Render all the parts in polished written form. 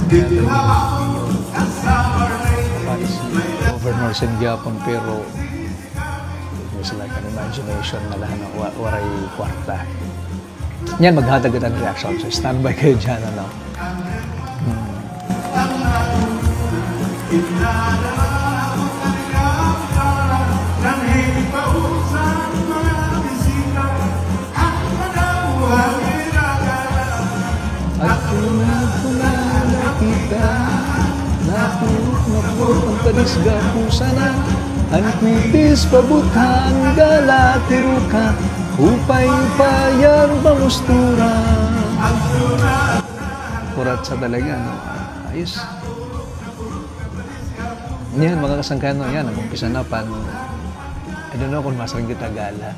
si Governor Sengyapon, pero it's like an imagination na lahat ng waray kwarta. Yan, maghatag ang reaction. So, standby kayo dyan, ano? At pinagpunala kita, napulok ang kadisga pusana, ang kwitis pabutan galatiru ka, upay-upayang pamustura. Kurat sa talaga, no? Ayos. Yan, mga kasangkayan, no? Yan, nag-umpisa na pan, I don't know kung masarang kita gala.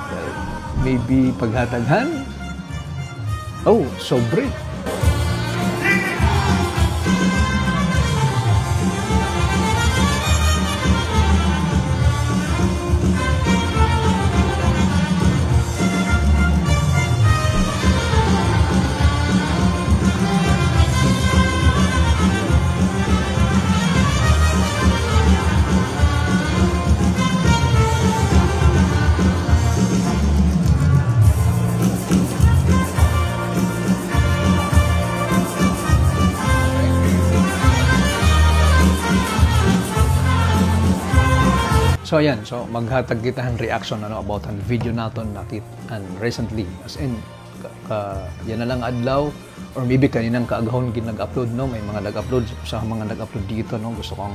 Well, maybe paghataghan. Oh, sobre. So ayan, so maghatag kita ang reaction about ang video naton and recently, as in yan na lang adlaw or maybe kaninang kaagahon nag-upload, no, may mga nag-upload sa mga nag-upload dito, no, gusto kong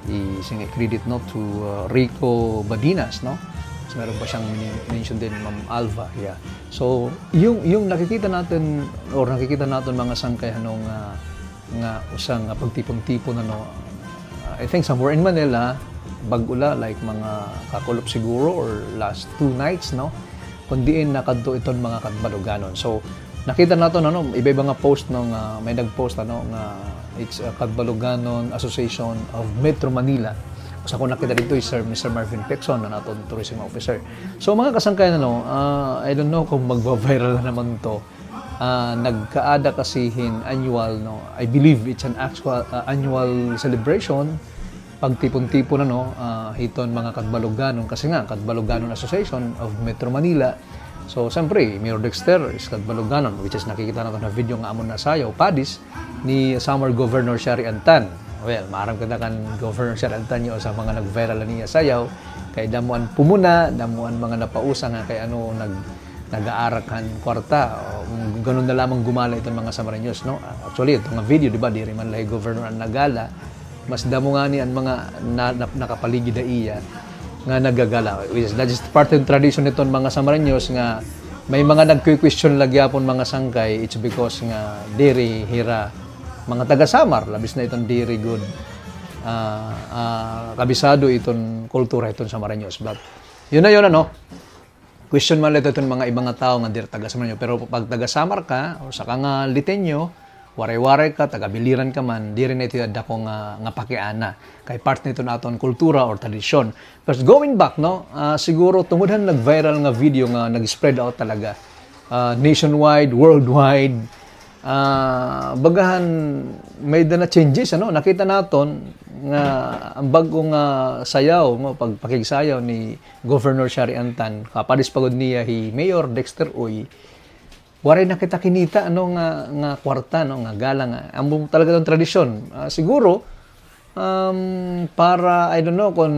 i-sing credit, no, to Rico Badinas, no. So meron pa siyang mention din Ma'am Alva, yeah. So yung nakikita natin mga sangkay nga usang pagtipon-tipon, no, I think somewhere in Manila, Bagula, like mga kakulop siguro or last 2 nights, no, kundiin nakadto iton mga Kadbaluganon. So nakita nato, no, iba-iba nga post, no, may nag-post, ano, nga it's a Kadbaluganon Association of Metro Manila. Sa ko nakita dito is Mr. Marvin Pexon, na naton tourism officer. So mga kasangkayan, no, I don't know kung magva-viral na naman to. Nagkaada kasihin annual, no, I believe it's an actual annual celebration, pagtipon-tipon, ano, hiton mga Kadbaluganon, kasi nga Kadbaluganon Association of Metro Manila. So siyempre Mayor Dexter is Kadbaluganon, which is nakikita natin na video nga amon na sayaw padis ni Samar Governor Shari Antan. Well, maaram kada kan Governor Shari Antan yo sa mga nag-viral niya sayaw, kay damuan pumuna, damuan mga napausa nga kay ano nag-aarakan kwarta. Ganun na lamang gumala itong mga Samareños, no. Actually itong video, di ba, di rin man lay Governor ang nagala, mas damo nga ni ang mga nakapaligid na iya nga nagagala. That is part of tradition nitong mga Samareños nga may mga nagque-question lagyapon mga sangkay. It's because nga diri hira mga taga-Samar, labis na itong diri good kabisado itong kultura itong Samareños. But yun na yun, ano, question man ito itong mga ibang tao nga diri taga-Samareños. Pero pag taga-Samar ka o sa ka nga Liteño, waray-waray ka, taga-biliran ka man, di rin ito dako nga pakiana. Kay part nito naton kultura or tradisyon. But going back, no, siguro tungod nag-viral nga video nga nag-spread out talaga. Nationwide, worldwide. Bagahan may na changes, ano? Nakita naton nga ang bagong sayaw, no, pagpakigsayaw ni Governor Shari Antan, kapadis pagod niya Mayor Dexter Uy. Waray na kita kinita, ano, nga kwarta, no, nga gala nga. Ang talaga ng tradisyon. Siguro, para, I don't know, kung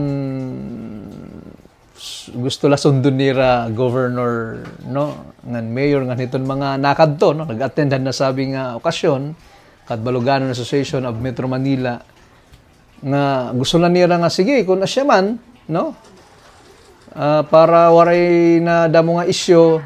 gusto la sundon nira Governor, no, nga Mayor, nga nitong mga nakadto, no, nag-attendan na sabi nga okasyon, Kadbaluganon Association of Metro Manila, nga gusto lang nira nga, sige, kung asya man, no, para waray na damo nga isyo,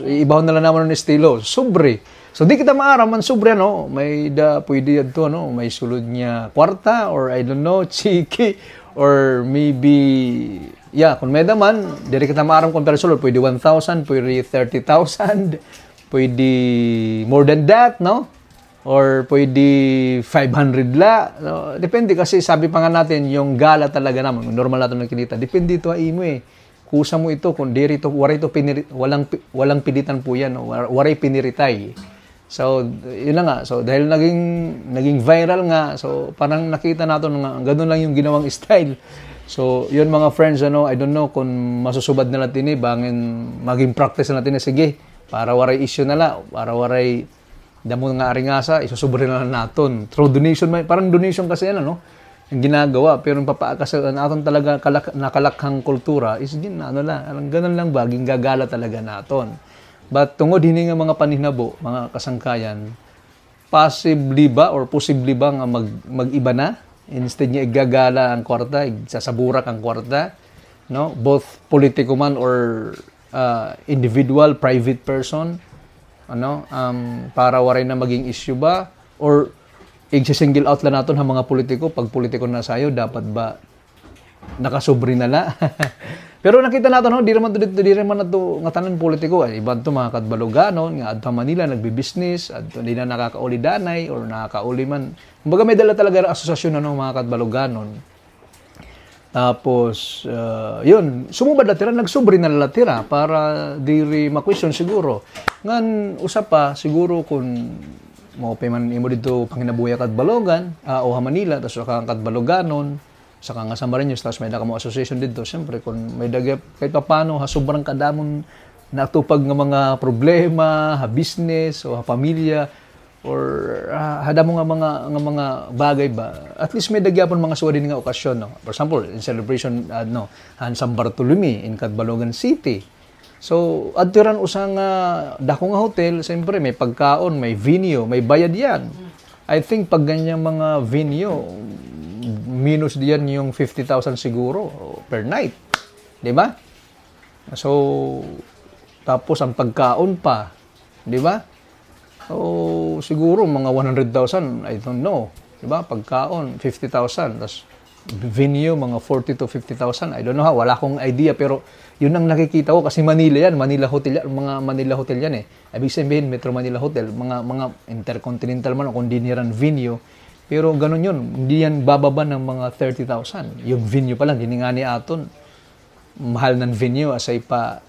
ibaw na lang naman ng estilo, sobre. So di kita maaram man sobre, no, may pwede yan to, no, may sulod niya kwarta or I don't know, chiki or maybe, yeah, kung may daman, di kita maaram kung pero sulod, pwede 1,000, pwede 30,000, pwede more than that, no, or pwede 500 la, no? Depende kasi sabi pa nga natin, yung gala talaga naman, normal natin ng kinita, depende ito imo kusa mo ito, kung diri ito, waray ito walang pilitan po yan, no? Waray piniritay. So, yun na nga. So, dahil naging viral nga, so parang nakita natin nga, ganun lang yung ginawang style. So, yun mga friends, I don't know kung masusubad na natin maging practice na natin sige, para waray issue na la, para waray damo nga aringasa, isusubrin na natin. Through donation, parang donation kasi yan, yung ginagawa. Pero yung papaakas natin talaga nakalakhang kultura is ganun lang ba, gagala talaga natin. But tungod hini nga mga paninabo, mga kasangkayan, possibly ba or possibly ba nga mag-iba na? Instead niya igagala ang kwarta, sasaburak ang kwarta, no? Both politiko man or individual, private person, para waray na maging issue ba? Or i-single out lang natin ang mga politiko, pag politiko na sayo, dapat ba nakasubri na la? Pero nakita natin, di naman ito nga tanan politiko. Iban ito mga kadbaluganon, nga adto Manila, nagbi-business, adto hindi na nakakauli danay, or nakakauli man. Kumbaga may dala talaga asosasyon mga kadbaluganon. Tapos, yun, sumubad na tira, nagsubri na latira para diri ma-question siguro. Ngan, usap pa, siguro kung mo man imo dito panginabuya kadbalogan, o Manila, tapos ang kadbaluganon, saka nga sa Marinos, tapos may mo association dito. Siyempre, kung may dagap, kahit pa paano, sobrang kadamon natupag ng mga problema, business, o pamilya, or hadamo nga mga bagay ba, at least may dagyapon mga suwadi nga okasyon. No? For example, in celebration, han San Bartolome in Catbalogan City. So, adtiran usang dako nga hotel, siyempre, may pagkaon, may venue, may bayad yan. I think pag ganyang mga venue, minus diyan yung 50,000 siguro per night. Di ba? So, tapos ang pagkaon pa. Di ba? So, siguro mga 100,000, I don't know. Di ba? Pagkaon, 50,000. Tapos, venue, mga 40 to 50,000. I don't know wala akong idea, pero yun ang nakikita ko kasi Manila yan. Manila Hotel yan. Mga Manila Hotel yan eh. Ibig sabihin, Metro Manila Hotel. Mga intercontinental man o kung di niran venue. Pero ganun yun, hindi yan bababa ng mga 30,000. Yung venue pa lang, hindi nga ni aton. Mahal ng venue, asay pa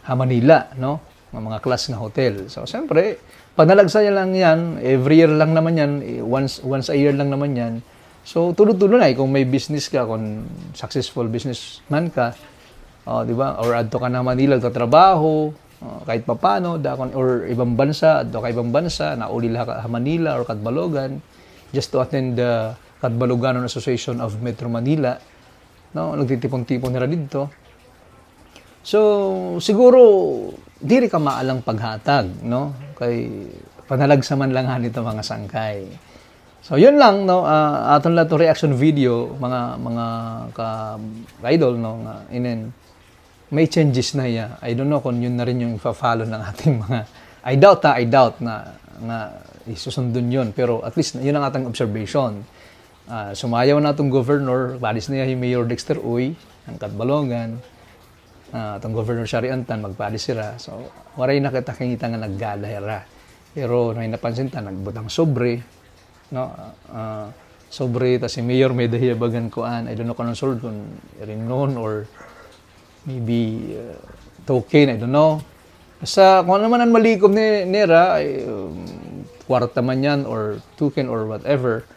Manila, no? Mga class nga hotel. So, siyempre, panalagsaya lang yan, every year lang naman yan, once a year lang naman yan. So, tulo-tulo na kung may business ka, kung successful businessman ka, di ba? Or adto ka na Manila, trabaho, kahit papano, or ibang bansa, adto ka ibang bansa, nauli ka Manila or Catbalogan, just to attend the Catbaloganon Association of Metro Manila. No, nagtitipon-tipon nila dito. So, siguro, diri ka maalang paghatag, no? Kay panalagsaman lang nito mga sangkay. So, yun lang, no? Aton lang to reaction video, mga ka-idol, no? May changes na iya. I don't know kung yun na rin yung ipa-follow ng ating mga... I doubt na isusundon yun. Pero at least, yun ang ating observation. Sumayaw na itong governor, palis na yung Mayor Dexter Uy, ang Catbalogan, itong Governor Shari Antan, magpalis sila. So, waray na kita nga naggalahira. Pero, may napansin ta, nagbutang sobre, no? Sobre, tas si Mayor may dahiyabagan koan. I don't know kung anong sold, kung rin noon or maybe token, I don't know. Basta kung ano naman ang malikom ni Nera, kwarta man yan or token or whatever.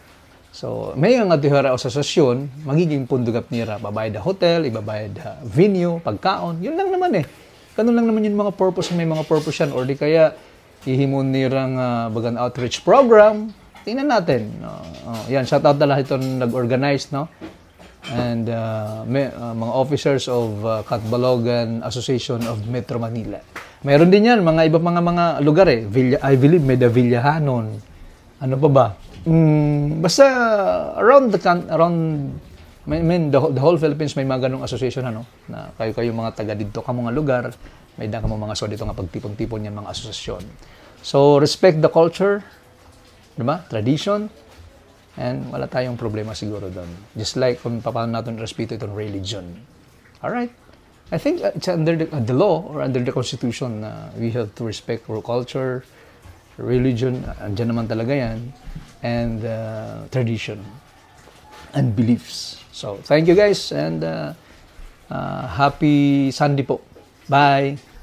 So, may nga tihara o asosasyon, magiging pundugap nira. Babayad na hotel, ibabayad na venue, pagkaon. Yun lang naman eh. Ganun lang naman yung mga purpose, may mga purpose yan. Or di kaya, ihimon nirang bagan outreach program. Tingnan natin. Yan, shout out na lahat itong nag-organize, no? And mga officers of Catbalogan Association of Metro Manila. Mayroon din yan, mga iba mga lugar eh. I believe may the Villahanon. Ano pa ba? Basta around the whole Philippines may mga ganong association, ano? Na kayo mga taga dito ka mga lugar, may ka mga so dito nga pagtipon-tipon yan mga asosasyon. So, respect the culture, diba? Tradition, and wala tayong problema siguro doon. Just like kung paano natin respeto itong religion. Alright? I think it's under the law or under the Constitution na we have to respect our culture, religion, andyan naman talaga yan, and tradition and beliefs. So, thank you guys and happy Sunday po. Bye!